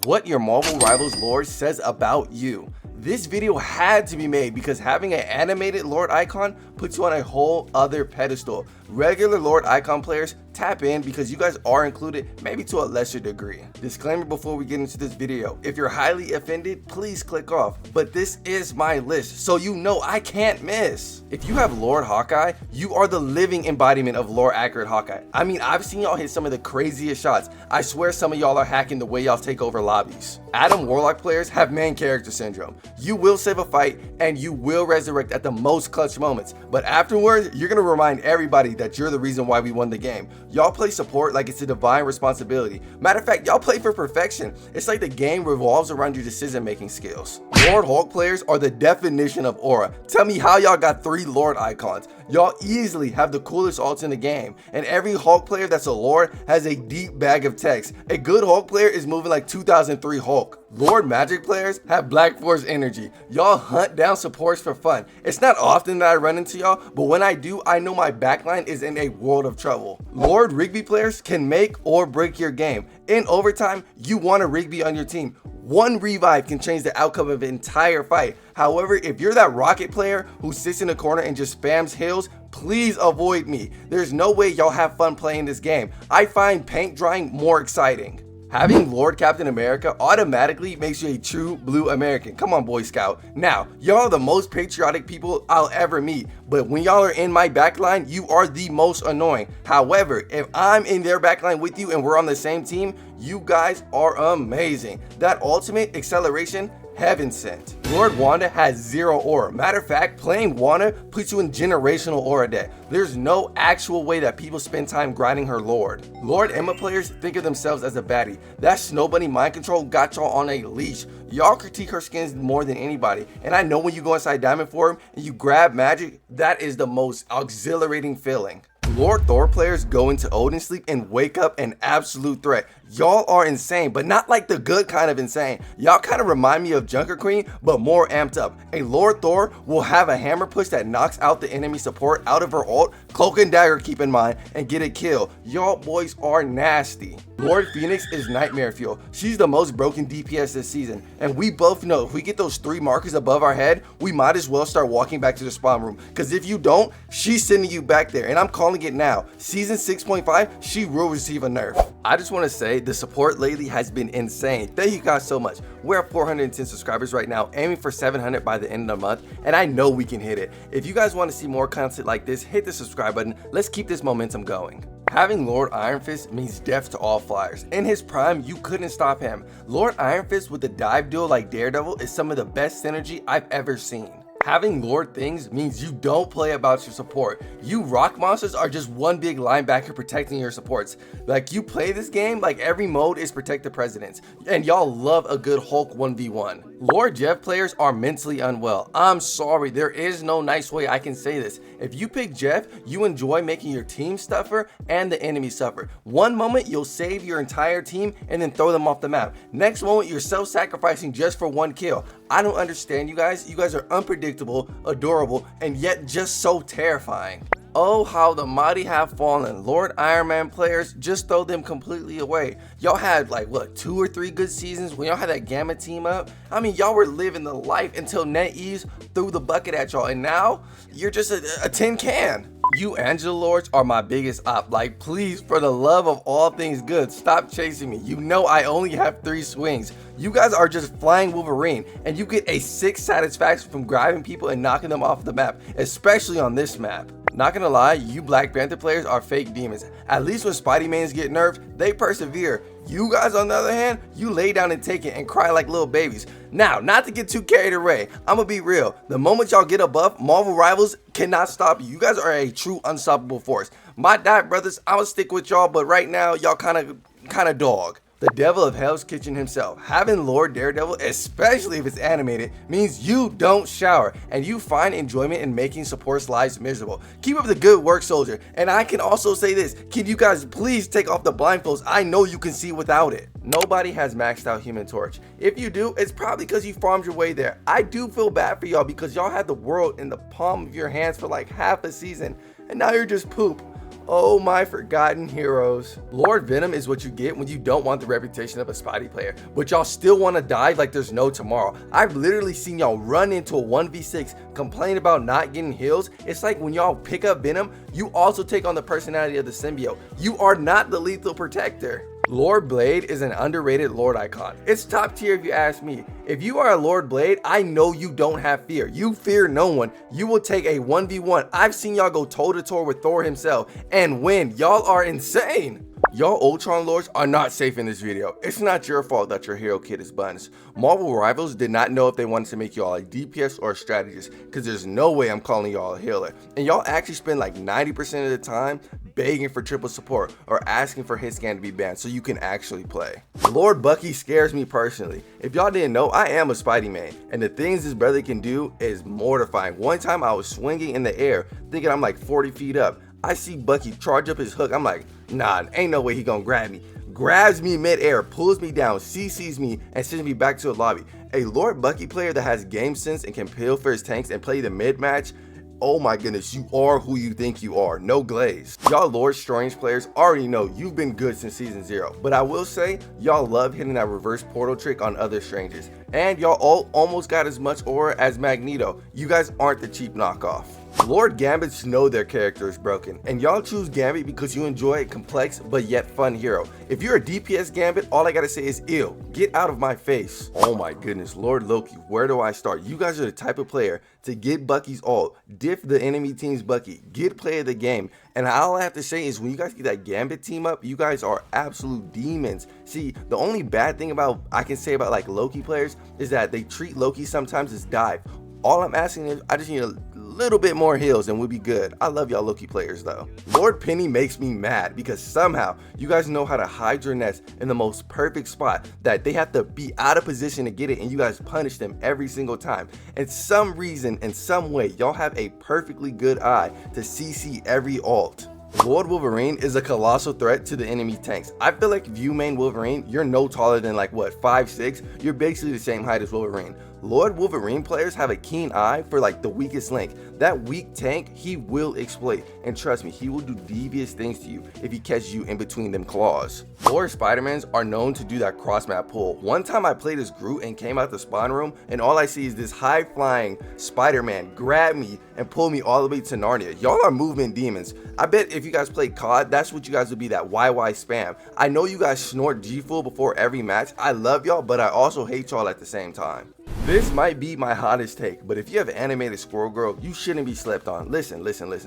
what your Marvel Rivals lore says about you. This video had to be made because having an animated Lord icon puts you on a whole other pedestal. Regular Lord icon players, tap in because you guys are included, maybe to a lesser degree. Disclaimer before we get into this video, if you're highly offended, please click off. But this is my list, so you know I can't miss. If you have Lord Hawkeye, you are the living embodiment of lore accurate Hawkeye. I mean, I've seen y'all hit some of the craziest shots. I swear some of y'all are hacking the way y'all take over lobbies. Adam Warlock players have main character syndrome. You will save a fight and you will resurrect at the most clutch moments, but afterwards, you're gonna remind everybody that you're the reason why we won the game. Y'all play support like it's a divine responsibility. Matter of fact, y'all play for perfection. It's like the game revolves around your decision-making skills. Lord Hulk players are the definition of aura. Tell me how y'all got 3 Lord icons. Y'all easily have the coolest ults in the game, and every Hulk player that's a Lord has a deep bag of text. A good Hulk player is moving like 2003 Hulk. Lord Magik players have Black Force energy. Y'all hunt down supports for fun. It's not often that I run into y'all, but when I do, I know my backline is in a world of trouble. Lord Rigby players can make or break your game. In overtime, you want a Rigby on your team. One revive can change the outcome of an entire fight. However, if you're that rocket player who sits in a corner and just spams heals, please avoid me. There's no way y'all have fun playing this game. I find paint drying more exciting. Having Lord Captain America automatically makes you a true blue American. Come on, Boy Scout. Now, y'all are the most patriotic people I'll ever meet, but when y'all are in my backline, you are the most annoying. However, if I'm in their backline with you and we're on the same team, you guys are amazing. That ultimate acceleration, heaven sent. Lord Wanda has 0 aura. Matter of fact, playing Wanda puts you in generational aura debt. There's no actual way that people spend time grinding her Lord. Lord Emma players think of themselves as a baddie. That Snow Bunny mind control got y'all on a leash. Y'all critique her skins more than anybody, and I know when you go inside Diamond Form and you grab magic, that is the most exhilarating feeling. Lord Thor players go into Odin sleep and wake up an absolute threat. Y'all are insane, but not like the good kind of insane. Y'all kind of remind me of Junker Queen, but more amped up. A Lord Thor will have a hammer push that knocks out the enemy support out of her ult, cloak and dagger keep in mind, and get a kill. Y'all boys are nasty. Lord Phoenix is nightmare fuel. She's the most broken DPS this season, and we both know if we get those 3 markers above our head, we might as well start walking back to the spawn room, because if you don't, she's sending you back there, and I'm calling it now. Season 6.5, she will receive a nerf. I just want to say the support lately has been insane. Thank you guys so much. We're at 410 subscribers right now, aiming for 700 by the end of the month, and I know we can hit it. If you guys want to see more content like this, hit the subscribe button. Let's keep this momentum going. Having Lord Iron Fist means death to all flyers. In his prime, you couldn't stop him. Lord Iron Fist with a dive duel like Daredevil is some of the best synergy I've ever seen. Having Lord Things means you don't play about your support. You rock monsters are just one big linebacker protecting your supports. Like, you play this game like every mode is protect the presidents, and y'all love a good Hulk 1v1. Lord Jeff players are mentally unwell. I'm sorry, there is no nice way I can say this. If you pick Jeff, you enjoy making your team suffer and the enemy suffer. One moment you'll save your entire team and then throw them off the map. Next moment you're self-sacrificing just for 1 kill. I don't understand you guys. You guys are unpredictable, adorable, and yet just so terrifying. Oh, how the mighty have fallen. Lord Iron Man players, just throw them completely away. Y'all had like, what, 2 or 3 good seasons when y'all had that Gamma team up? I mean, y'all were living the life until NetEase threw the bucket at y'all, and now you're just a tin can. You Angela Lords are my biggest op. Like, please, for the love of all things good, stop chasing me. You know I only have 3 swings. You guys are just flying Wolverine, and you get a 6 satisfaction from grabbing people and knocking them off the map, especially on this map. Not gonna lie, you Black Panther players are fake demons. At least when Spidey-Mans get nerfed, they persevere. You guys, on the other hand, you lay down and take it and cry like little babies. Now, not to get too carried away, I'ma be real. The moment y'all get a buff, Marvel Rivals cannot stop you. You guys are a true unstoppable force. My diet brothers, I'ma stick with y'all, but right now, y'all kind of dog. The devil of Hell's Kitchen himself. Having Lord Daredevil, especially if it's animated, means you don't shower and you find enjoyment in making support's lives miserable. Keep up the good work, soldier. And I can also say this, can you guys please take off the blindfolds? I know you can see without it. Nobody has maxed out Human Torch. If you do, it's probably because you farmed your way there. I do feel bad for y'all because y'all had the world in the palm of your hands for like half a season and now you're just poop. Oh my forgotten heroes. Lord Venom is what you get when you don't want the reputation of a Spidey player, but y'all still want to die like there's no tomorrow. I've literally seen y'all run into a 1v6, complain about not getting heals. It's like when y'all pick up Venom, you also take on the personality of the symbiote. You are not the lethal protector. Lord Blade is an underrated Lord icon. It's top tier if you ask me. If you are a Lord Blade, I know you don't have fear. You fear no one. You will take a 1v1. I've seen y'all go toe to toe with Thor himself and win. Y'all are insane. Y'all Ultron Lords are not safe in this video. It's not your fault that your hero kit is buns. Marvel Rivals did not know if they wanted to make y'all a DPS or a strategist, because there's no way I'm calling y'all a healer. And y'all actually spend like 90% of the time begging for triple support or asking for hit scan to be banned so you can actually play. Lord Bucky scares me personally. If y'all didn't know, I am a Spidey main, and the things this brother can do is mortifying. One time I was swinging in the air thinking I'm like 40 feet up. I see Bucky charge up his hook. I'm like, nah, ain't no way he gonna grab me. Grabs me mid-air, pulls me down, CCs me, and sends me back to the lobby. A Lord Bucky player that has game sense and can peel for his tanks and play the mid-match, oh my goodness, you are who you think you are, no glaze. Y'all Lord Strange players already know you've been good since season 0, but I will say, y'all love hitting that reverse portal trick on other strangers. And y'all all almost got as much aura as Magneto. You guys aren't the cheap knockoff. Lord Gambits know their character is broken, and y'all choose Gambit because you enjoy a complex but yet fun hero. If you're a DPS Gambit, all I gotta say is ew, get out of my face. Oh my goodness, Lord Loki, where do I start? You guys are the type of player to get Bucky's ult, diff the enemy team's Bucky, get play of the game, and all I have to say is when you guys get that Gambit team up, you guys are absolute demons. See, the only bad thing I can say about like Loki players is that they treat Loki sometimes as dive. All I'm asking is I just need a little bit more heals and we'll be good. I love y'all Loki players though. Lord Penny makes me mad because somehow you guys know how to hide your nest in the most perfect spot that they have to be out of position to get it, and you guys punish them every single time. And some reason, in some way, y'all have a perfectly good eye to CC every ult. Lord Wolverine is a colossal threat to the enemy tanks. I feel like if you main Wolverine, you're no taller than like what, 5'6". You're basically the same height as Wolverine. Lord Wolverine players have a keen eye for like the weakest link. That weak tank, he will exploit. And trust me, he will do devious things to you if he catches you in between them claws. Lord Spider-Mans are known to do that cross map pull. One time I played as Groot and came out the spawn room, and all I see is this high flying Spider-Man grab me and pull me all the way to Narnia. Y'all are movement demons. I bet if you guys play COD, that's what you guys would be, that YY spam. I know you guys snort G-Full before every match. I love y'all, but I also hate y'all at the same time. This might be my hottest take, but if you have animated Squirrel Girl, you shouldn't be slept on. Listen,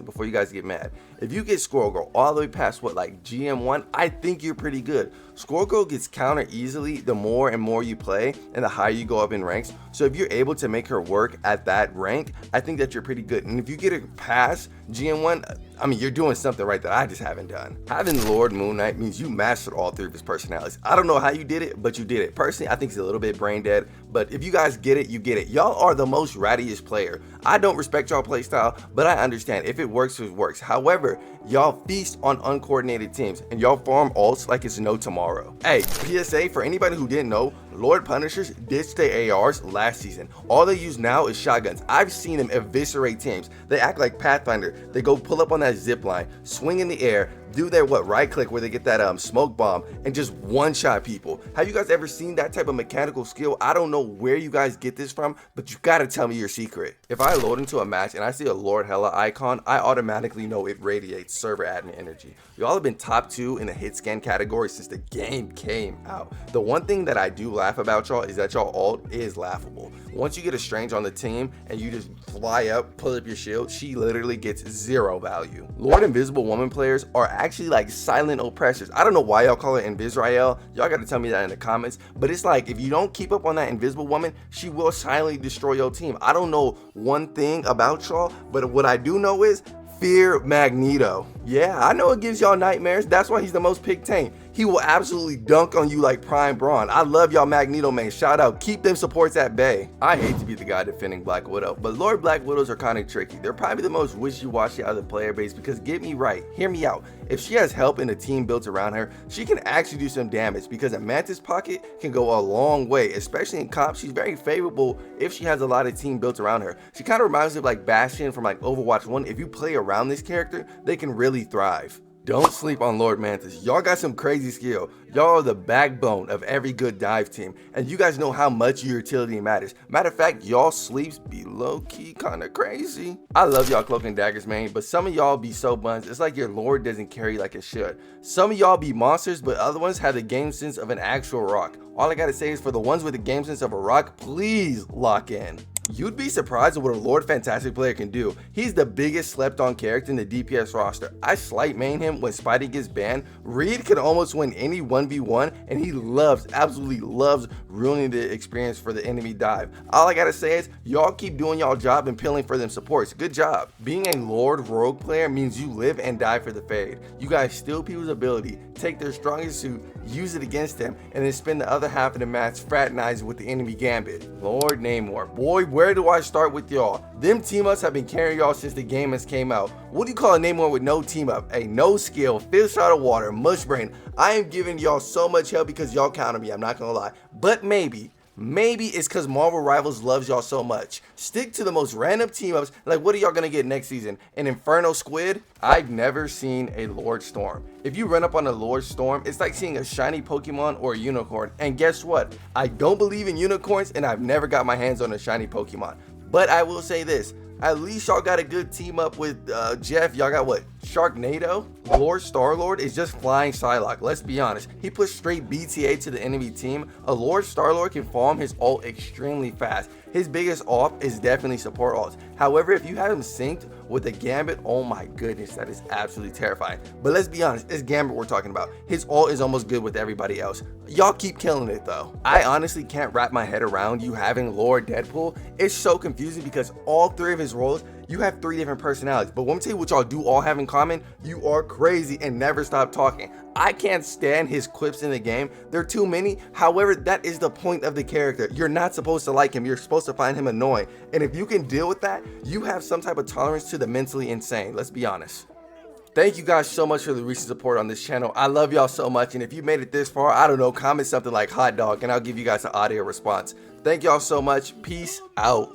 before you guys get mad. If you get Squirrel Girl all the way past what, like GM1, I think you're pretty good. Squirrel Girl gets counter easily the more and more you play and the higher you go up in ranks. So if you're able to make her work at that rank, I think that you're pretty good. And if you get her past GM1, I mean, you're doing something right that I just haven't done. Having Lord Moon Knight means you mastered all 3 of his personalities. I don't know how you did it, but you did it. Personally, I think he's a little bit brain dead, but if you guys get it, you get it. Y'all are the most rattiest player. I don't respect y'all playstyle, but I understand if it works, it works. However, y'all feast on uncoordinated teams and y'all farm ults like it's no tomorrow. Hey, PSA for anybody who didn't know, Lord Punishers ditched their ARs last season. All they use now is shotguns. I've seen them eviscerate teams. They act like Pathfinder. They go pull up on that zip line, swing in the air, do their right click where they get that smoke bomb and just one-shot people. Have you guys ever seen that type of mechanical skill? I don't know where you guys get this from, but you gotta tell me your secret. If I load into a match and I see a Lord Hella icon, I automatically know it radiates server admin energy. Y'all have been top 2 in the hit scan category since the game came out. The one thing that I do laugh about y'all is that y'all ult is laughable. Once you get a strange on the team and you just fly up, pull up your shield, she literally gets 0 value. Lord Invisible Woman players are actually like silent oppressors. I don't know why y'all call it Invisrael. Y'all gotta tell me that in the comments, but it's like if you don't keep up on that Invisible Woman, she will silently destroy your team. I don't know one thing about y'all, but what I do know is fear Magneto. Yeah, I know it gives y'all nightmares. That's why he's the most picked tank. He will absolutely dunk on you like Prime Brawn. I love y'all Magneto man. Shout out. Keep them supports at bay. I hate to be the guy defending Black Widow, but Lord Black Widows are kind of tricky. They're probably the most wishy-washy out of the player base because get me right, hear me out. If she has help in a team built around her, she can actually do some damage because a Mantis pocket can go a long way, especially in comp. She's very favorable if she has a lot of team built around her. She kind of reminds me of like Bastion from like Overwatch 1. If you play around this character, they can really thrive. Don't sleep on Lord Mantis. Y'all got some crazy skill. Y'all are the backbone of every good dive team, and you guys know how much your utility matters. Matter of fact, y'all sleeps be low-key kinda crazy. I love y'all cloak and daggers, man, but some of y'all be so buns, it's like your lord doesn't carry like it should. Some of y'all be monsters, but other ones have the game sense of an actual rock. All I gotta say is for the ones with the game sense of a rock, please lock in. You'd be surprised at what a Lord Fantastic player can do. He's the biggest slept on character in the DPS roster. I slight main him when Spidey gets banned. Reed can almost win any 1v1, and he absolutely loves ruining the experience for the enemy dive. All I gotta say is, y'all keep doing y'all job and peeling for them supports. Good job. Being a Lord Rogue player means you live and die for the Fade. You guys steal people's ability, take their strongest suit, use it against them, and then spend the other half of the match fraternizing with the enemy gambit. Lord Namor, boy, where do I start with y'all? Them team-ups have been carrying y'all since the game has came out. What do you call a Namor with no team-up? A no skill, fish out of water, mush brain. I am giving y'all so much help because y'all counter me, I'm not gonna lie. But maybe it's because Marvel Rivals loves y'all so much. Stick to the most random team-ups. Like, what are y'all gonna get next season? An Inferno Squid? I've never seen a Lord Storm. If you run up on a Lord Storm, it's like seeing a shiny Pokemon or a unicorn. And guess what? I don't believe in unicorns, and I've never got my hands on a shiny Pokemon. But I will say this. At least y'all got a good team up with Jeff. Y'all got what? Sharknado? Lord Star-Lord is just flying Psylocke. Let's be honest. He pushed straight BTA to the enemy team. A Lord Star-Lord can farm his ult extremely fast. His biggest off is definitely support ults. However, if you have him synced with a Gambit, oh my goodness, that is absolutely terrifying. But let's be honest, it's Gambit we're talking about. His ult is almost good with everybody else. Y'all keep killing it though. I honestly can't wrap my head around you having Lord Deadpool. It's so confusing because all three of his roles, you have 3 different personalities. But let me tell you what y'all do all have in common. You are crazy and never stop talking. I can't stand his quips in the game. They're too many. However, that is the point of the character. You're not supposed to like him. You're supposed to find him annoying. And if you can deal with that, you have some type of tolerance to the mentally insane. Let's be honest. Thank you guys so much for the recent support on this channel. I love y'all so much. And if you made it this far, I don't know, comment something like hot dog and I'll give you guys an audio response. Thank y'all so much. Peace out.